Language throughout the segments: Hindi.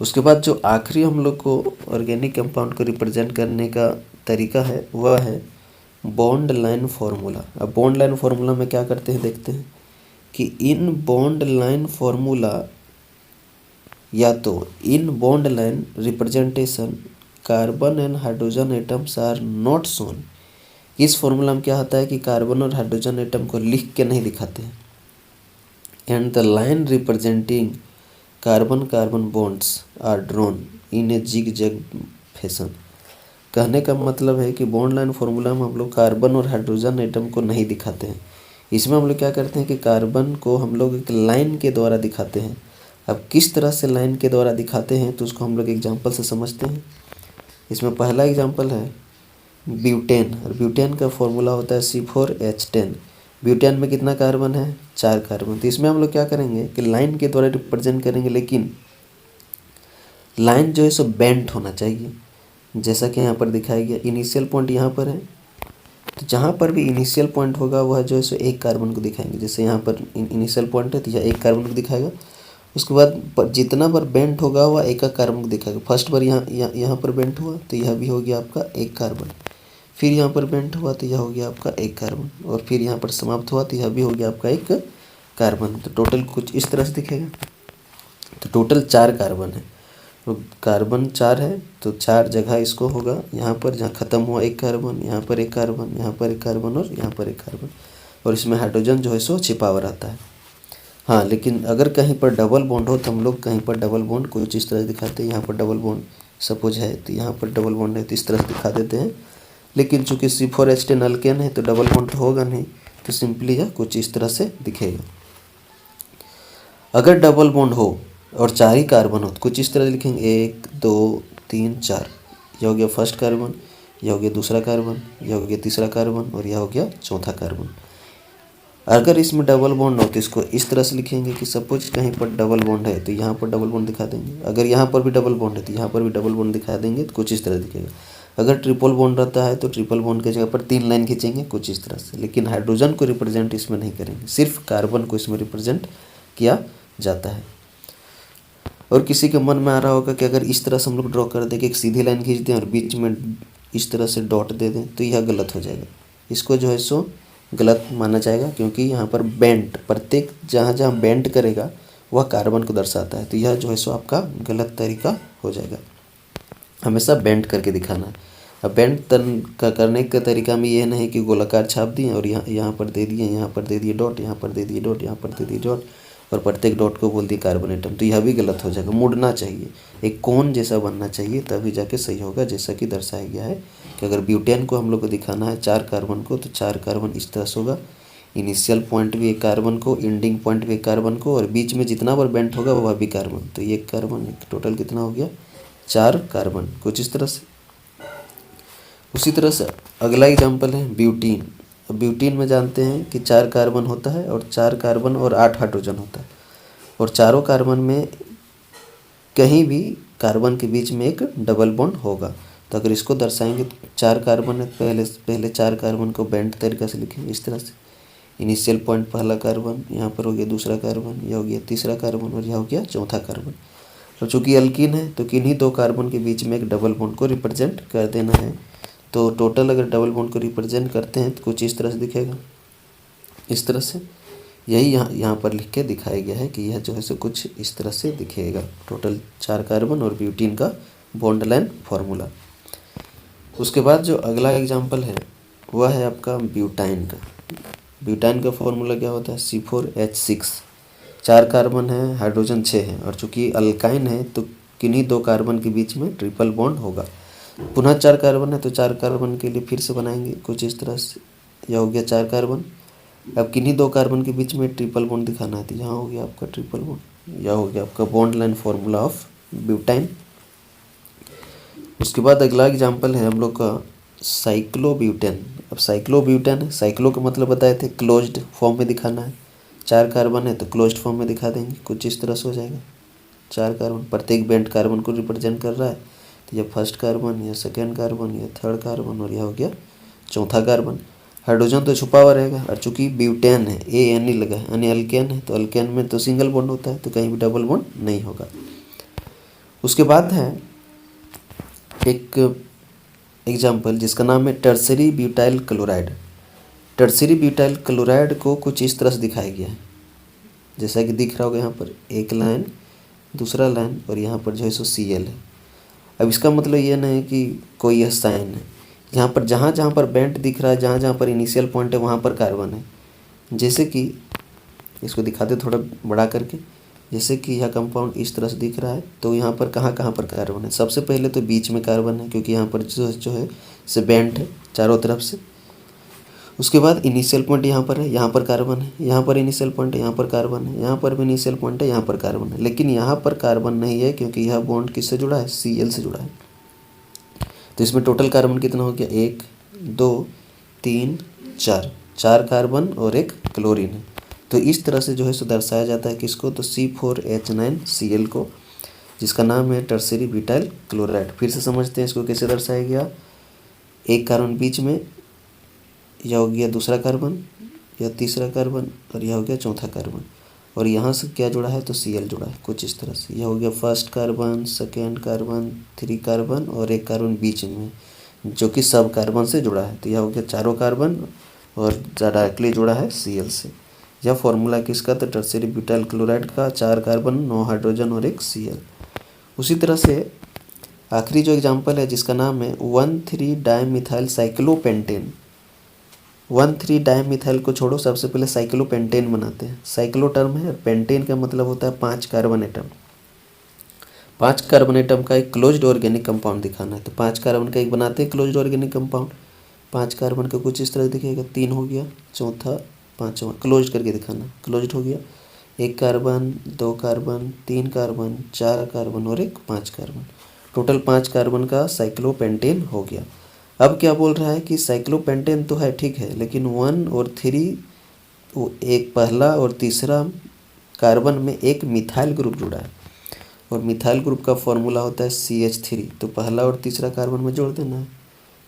उसके बाद जो आखिरी हम लोग को ऑर्गेनिक कंपाउंड को रिप्रेजेंट करने का तरीका है वह है बॉन्ड लाइन फार्मूला। अब बॉन्ड लाइन फार्मूला में क्या करते हैं देखते हैं कि इन बॉन्ड लाइन फार्मूला या तो in bond line representation carbon and hydrogen atoms are not shown. इस फॉर्मूला में क्या होता है कि कार्बन और हाइड्रोजन एटम को लिख के नहीं दिखाते हैं। And the line representing carbon carbon bonds are drawn in a zig zag fashion. कहने का मतलब है कि बॉन्ड लाइन फार्मूला में हम लोग कार्बन और हाइड्रोजन एटम को नहीं दिखाते हैं। इसमें हम लोग क्या करते हैं कि कार्बन को हम लोग एक लाइन के द्वारा दिखाते हैं। अब किस तरह से लाइन के द्वारा दिखाते हैं तो उसको हम लोग एग्जाम्पल से समझते हैं। इसमें पहला एग्जाम्पल है ब्यूटेन, और ब्यूटेन का फॉर्मूला होता है C4H10। ब्यूटेन में कितना कार्बन है? 4 कार्बन। तो इसमें हम लोग क्या करेंगे कि लाइन के द्वारा रिप्रेजेंट करेंगे, लेकिन लाइन जो है सो बेंट होना चाहिए, जैसा कि यहाँ पर दिखाया गया। इनिशियल पॉइंट यहाँ पर है, तो जहाँ पर भी इनिशियल पॉइंट होगा वह जो है सो एक कार्बन को दिखाएंगे। जैसे यहाँ पर इनिशियल पॉइंट है तो यह एक कार्बन को दिखाएगा। उसके बाद जितना बार बेंट होगा वह एक कार्बन को दिखाएगा। फर्स्ट बार यहाँ पर बेंट हुआ तो यह भी हो गया आपका एक कार्बन, फिर यहाँ पर बेंट हुआ तो यह हो गया आपका एक कार्बन, और फिर यहाँ पर समाप्त हुआ तो यह भी हो गया आपका एक कार्बन। तो टोटल कुछ इस तरह से दिखेगा। तो टोटल 4 कार्बन है, तो कार्बन 4 है तो 4 जगह इसको होगा। यहाँ पर जहाँ ख़त्म हुआ एक कार्बन, यहाँ पर एक कार्बन, यहाँ पर एक कार्बन और यहाँ पर एक कार्बन, और इसमें हाइड्रोजन जो है सो छिपा हुआ रहता है। हाँ, लेकिन अगर कहीं पर डबल बॉन्ड हो तो हम लोग कहीं पर डबल बॉन्ड कुछ इस तरह से दिखाते हैं। यहाँ पर डबल बॉन्ड सपोज है तो यहाँ पर डबल बॉन्ड है तो इस तरह से दिखा देते हैं। लेकिन चूंकि C4H10 अल्केन है तो डबल बॉन्ड तो होगा नहीं, तो सिंपली यह कुछ इस तरह से दिखेगा। अगर डबल बॉन्ड हो और 4 ही कार्बन हो तो कुछ इस तरह लिखेंगे 1 2 3 4। यह हो गया फर्स्ट कार्बन, यह हो गया दूसरा कार्बन, यह हो गया तीसरा कार्बन और यह हो गया चौथा कार्बन। अगर इसमें डबल बॉन्ड हो तो इसको इस तरह से लिखेंगे कि सपोज कहीं पर डबल बॉन्ड है तो यहाँ पर डबल बॉन्ड दिखा देंगे। अगर यहाँ पर भी डबल बॉन्ड है तो यहाँ पर भी डबल बॉन्ड दिखा देंगे, तो कुछ इस तरह दिखेगा। अगर ट्रिपल बॉन्ड रहता है तो ट्रिपल बॉन्ड की जगह पर 3 लाइन खींचेंगे कुछ इस तरह से। लेकिन हाइड्रोजन को रिप्रेजेंट इसमें नहीं करेंगे, सिर्फ कार्बन को इसमें रिप्रेजेंट किया जाता है। और किसी के मन में आ रहा होगा कि अगर इस तरह से हम लोग ड्रॉ कर दें कि एक सीधी लाइन खींच दें और बीच में इस तरह से डॉट दे दें तो यह गलत हो जाएगा। इसको जो है सो गलत माना जाएगा, क्योंकि यहाँ पर बेंट प्रत्येक जहाँ जहाँ बेंट करेगा वह कार्बन को दर्शाता है। तो यह जो है सो आपका गलत तरीका हो जाएगा। हमेशा बेंट करके दिखाना है। अब बेंट करने का तरीका में ये नहीं कि गोलाकार छाप दिए और यहाँ पर दे दिए, यहाँ पर दे दिए डॉट, यहाँ पर दे दिए डॉट, यहाँ पर दे दिए डॉट, और प्रत्येक डॉट को बोल दिए कार्बन एटम। तो यह भी गलत हो जाएगा। मुड़ना चाहिए, एक कोन जैसा बनना चाहिए, तभी जाके सही होगा। जैसा कि दर्शाया गया है कि अगर ब्यूटेन को हम लोग को दिखाना है 4 कार्बन को, तो 4 कार्बन इस तरह से होगा। इनिशियल पॉइंट भी एक कार्बन को, एंडिंग पॉइंट भी एक कार्बन को, और बीच में जितना बार बेंट होगा वह भी कार्बन। तो ये कार्बन टोटल कितना हो गया? 4 कार्बन, कुछ इस तरह से। उसी तरह से अगला एग्जाम्पल है ब्यूटीन। ब्यूटीन में जानते हैं कि 4 कार्बन होता है और 4 कार्बन और 8 हाइड्रोजन होता है, और चारों कार्बन में कहीं भी कार्बन के बीच में एक डबल बॉन्ड होगा। तो अगर इसको दर्शाएंगे तो 4 कार्बन है, पहले 4 कार्बन को बेंट तरीका से लिखेंगे इस तरह से। इनिशियल पॉइंट पहला कार्बन, यहाँ पर हो गया दूसरा कार्बन, यह हो गया तीसरा कार्बन और यह हो गया चौथा कार्बन। और चूँकि अल्कीन है तो किन्हीं 2 कार्बन के बीच में एक डबल बॉन्ड को रिप्रेजेंट कर देना है। तो टोटल अगर डबल बॉन्ड को रिप्रेजेंट करते हैं तो कुछ इस तरह से दिखेगा, इस तरह से। यही यहाँ पर लिख के दिखाया गया है कि यह जो है सो कुछ इस तरह से दिखेगा। टोटल 4 कार्बन और ब्यूटीन का बॉन्ड लाइन फार्मूला। उसके बाद जो अगला एग्जाम्पल है वह है आपका ब्यूटाइन का। ब्यूटाइन का फार्मूला क्या होता है? C4H6। 4 कार्बन है, हाइड्रोजन 6 है, और चूँकि अल्काइन है तो किन्हीं 2 कार्बन के बीच में ट्रिपल बॉन्ड होगा। पुनः 4 कार्बन है तो 4 कार्बन के लिए फिर से बनाएंगे कुछ इस तरह से। यह हो गया 4 कार्बन। अब किन्हीं 2 कार्बन के बीच में ट्रिपल बॉन्ड दिखाना है तो यहाँ हो गया आपका ट्रिपल बॉन्ड। यह हो गया आपका bond line formula of butyne. उसके बाद अगला एग्जाम्पल है हम लोग का साइक्लोब्यूटेन। अब साइक्लोब्यूटेन है, साइक्लो का मतलब बताए थे क्लोज्ड फॉर्म में दिखाना है। 4 कार्बन है तो क्लोज्ड फॉर्म में दिखा देंगे, कुछ इस तरह से हो जाएगा। 4 कार्बन, प्रत्येक बेंट कार्बन को रिप्रेजेंट कर रहा है। तो यह फर्स्ट कार्बन, यह सेकेंड कार्बन, यह थर्ड कार्बन और यह हो गया चौथा कार्बन। हाइड्रोजन तो छुपा हुआ रहेगा, और चूँकि ब्यूटेन है, AN लगा है, यानी अल्केन है, तो अल्केन में तो सिंगल बॉन्ड होता है, तो कहीं भी डबल बॉन्ड नहीं होगा। उसके बाद है एक एग्जाम्पल जिसका नाम है tertiary butyl chloride. Tertiary butyl chloride को कुछ इस तरह से दिखाया गया है, जैसा कि दिख रहा होगा यहाँ पर एक लाइन, दूसरा लाइन और यहाँ पर जो है सो Cl है। अब इसका मतलब ये नहीं है कि कोई यह साइन है, यहाँ पर जहाँ जहाँ पर बेंट दिख रहा है, जहाँ जहाँ पर इनिशियल पॉइंट है वहाँ पर कार्बन है। जैसे कि इसको दिखाते थोड़ा बड़ा करके, जैसे कि यह कंपाउंड इस तरह से दिख रहा है, तो यहाँ पर कहाँ कहाँ पर कार्बन है। सबसे पहले तो बीच में कार्बन है, क्योंकि यहाँ पर जो है से बेंट है चारों तरफ से। उसके बाद इनिशियल पॉइंट यहाँ पर है, यहाँ पर कार्बन है, यहाँ पर इनिशियल पॉइंट है, यहाँ पर कार्बन है, यहाँ पर भी इनिशियल पॉइंट है, यहाँ पर कार्बन है। लेकिन यहाँ पर कार्बन नहीं है, क्योंकि यह बॉन्ड किससे जुड़ा है, Cl से जुड़ा है। तो इसमें टोटल कार्बन कितना हो गया, 1 2 3 4, 4 कार्बन और 1 क्लोरीन है। तो इस तरह से जो है सो दर्शाया जाता है किसको, तो C4H9Cl को, जिसका नाम है टर्सरी ब्यूटाइल क्लोराइड। फिर से समझते हैं इसको कैसे दर्शाया गया। एक कार्बन बीच में, यह हो गया दूसरा कार्बन, यह तीसरा कार्बन और यह हो गया चौथा कार्बन। और यहाँ से क्या जुड़ा है, तो Cl जुड़ा है कुछ इस तरह से। यह हो गया first carbon, second carbon, 3 carbon और 1 कार्बन बीच में, जो कि सब कार्बन से जुड़ा है। तो यह हो गया चारों कार्बन और डायरेक्टली जुड़ा है Cl से। यह फॉर्मूला किसका, तो टर्सरी ब्यूटाइल क्लोराइड का, 4 कार्बन 9 हाइड्रोजन और 1 Cl। उसी तरह से आखिरी जो एग्जाम्पल है जिसका नाम है 1,3-डाइमिथाइल साइक्लोपेंटेन। 1,3-डाइमिथाइल को छोड़ो, सबसे पहले साइक्लोपेंटेन बनाते हैं। साइक्लो टर्म है और पेंटेन का मतलब होता है 5 कार्बन एटम। 5 कार्बन एटम का एक क्लोज्ड ऑर्गेनिक कंपाउंड दिखाना है। तो 5 कार्बन का एक बनाते हैं क्लोज्ड ऑर्गेनिक कंपाउंड। 5 कार्बन का कुछ इस तरह दिखेगा, 3 हो गया, चौथा पाँचवा क्लोज करके दिखाना, क्लोज्ड हो गया। 1 कार्बन, 2 कार्बन, 3 कार्बन, 4 कार्बन और 1 5 कार्बन, टोटल 5 कार्बन का साइक्लोपेंटेन हो गया। अब क्या बोल रहा है कि साइक्लोपेंटेन तो है ठीक है, लेकिन 1 और 3, एक पहला और तीसरा कार्बन में एक मिथाइल ग्रुप जुड़ा है, और मिथाइल ग्रुप का फॉर्मूला होता है CH3। तो पहला और तीसरा कार्बन में जोड़ देना है।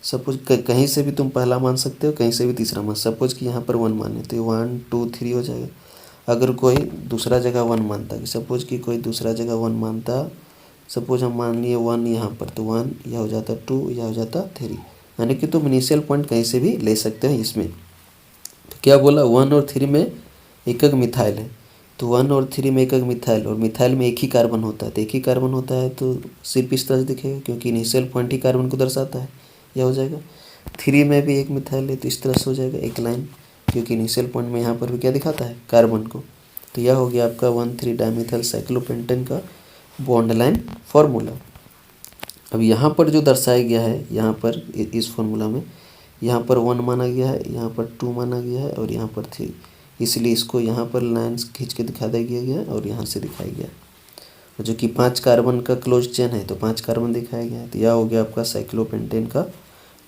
सपोज कहीं से भी तुम पहला मान सकते हो, कहीं से भी तीसरा मान। सपोज कि यहाँ पर 1 माने तो 1 2 3 हो जाएगा। अगर कोई दूसरा जगह 1 मानता, कि सपोज कि कोई दूसरा जगह 1 मानता, सपोज हम मान लिए 1 यहाँ पर, तो 1 यह हो जाता 2, यह हो जाता 3। यानी कि तुम इनिशियल पॉइंट कहीं से भी ले सकते हो इसमें। तो क्या बोला, 1 और 3 में एक मिथाइल है, तो 1 और 3 में एक मिथाइल, और मिथाइल में एक ही कार्बन होता है। तो एक ही कार्बन होता है तो सिर्फ इस तरह से दिखेगा, क्योंकि इनिशियल पॉइंट ही कार्बन को दर्शाता है। यह हो जाएगा। 3 में भी एक मिथाइल है, तो इस तरह से हो जाएगा एक लाइन, क्योंकि इनिशियल पॉइंट में यहाँ पर भी क्या दिखाता है, कार्बन को। तो यह हो गया आपका 1,3-डाइमिथाइल साइक्लोपेंटेन का बॉन्ड लाइन फॉर्मूला। अब यहाँ पर जो दर्शाया गया है, यहाँ पर इस फॉर्मूला में यहाँ पर 1 माना गया है, यहाँ पर 2 माना गया है और यहाँ पर 3, इसलिए इसको यहाँ पर लाइन्स खींच के दिखा दिया गया है और यहाँ से दिखाया गया है। जो कि 5 कार्बन का क्लोज चेन है, तो 5 कार्बन दिखाया गया है। तो यह हो गया आपका साइक्लोपेंटेन का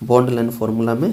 बॉन्ड लाइन फॉर्मूला में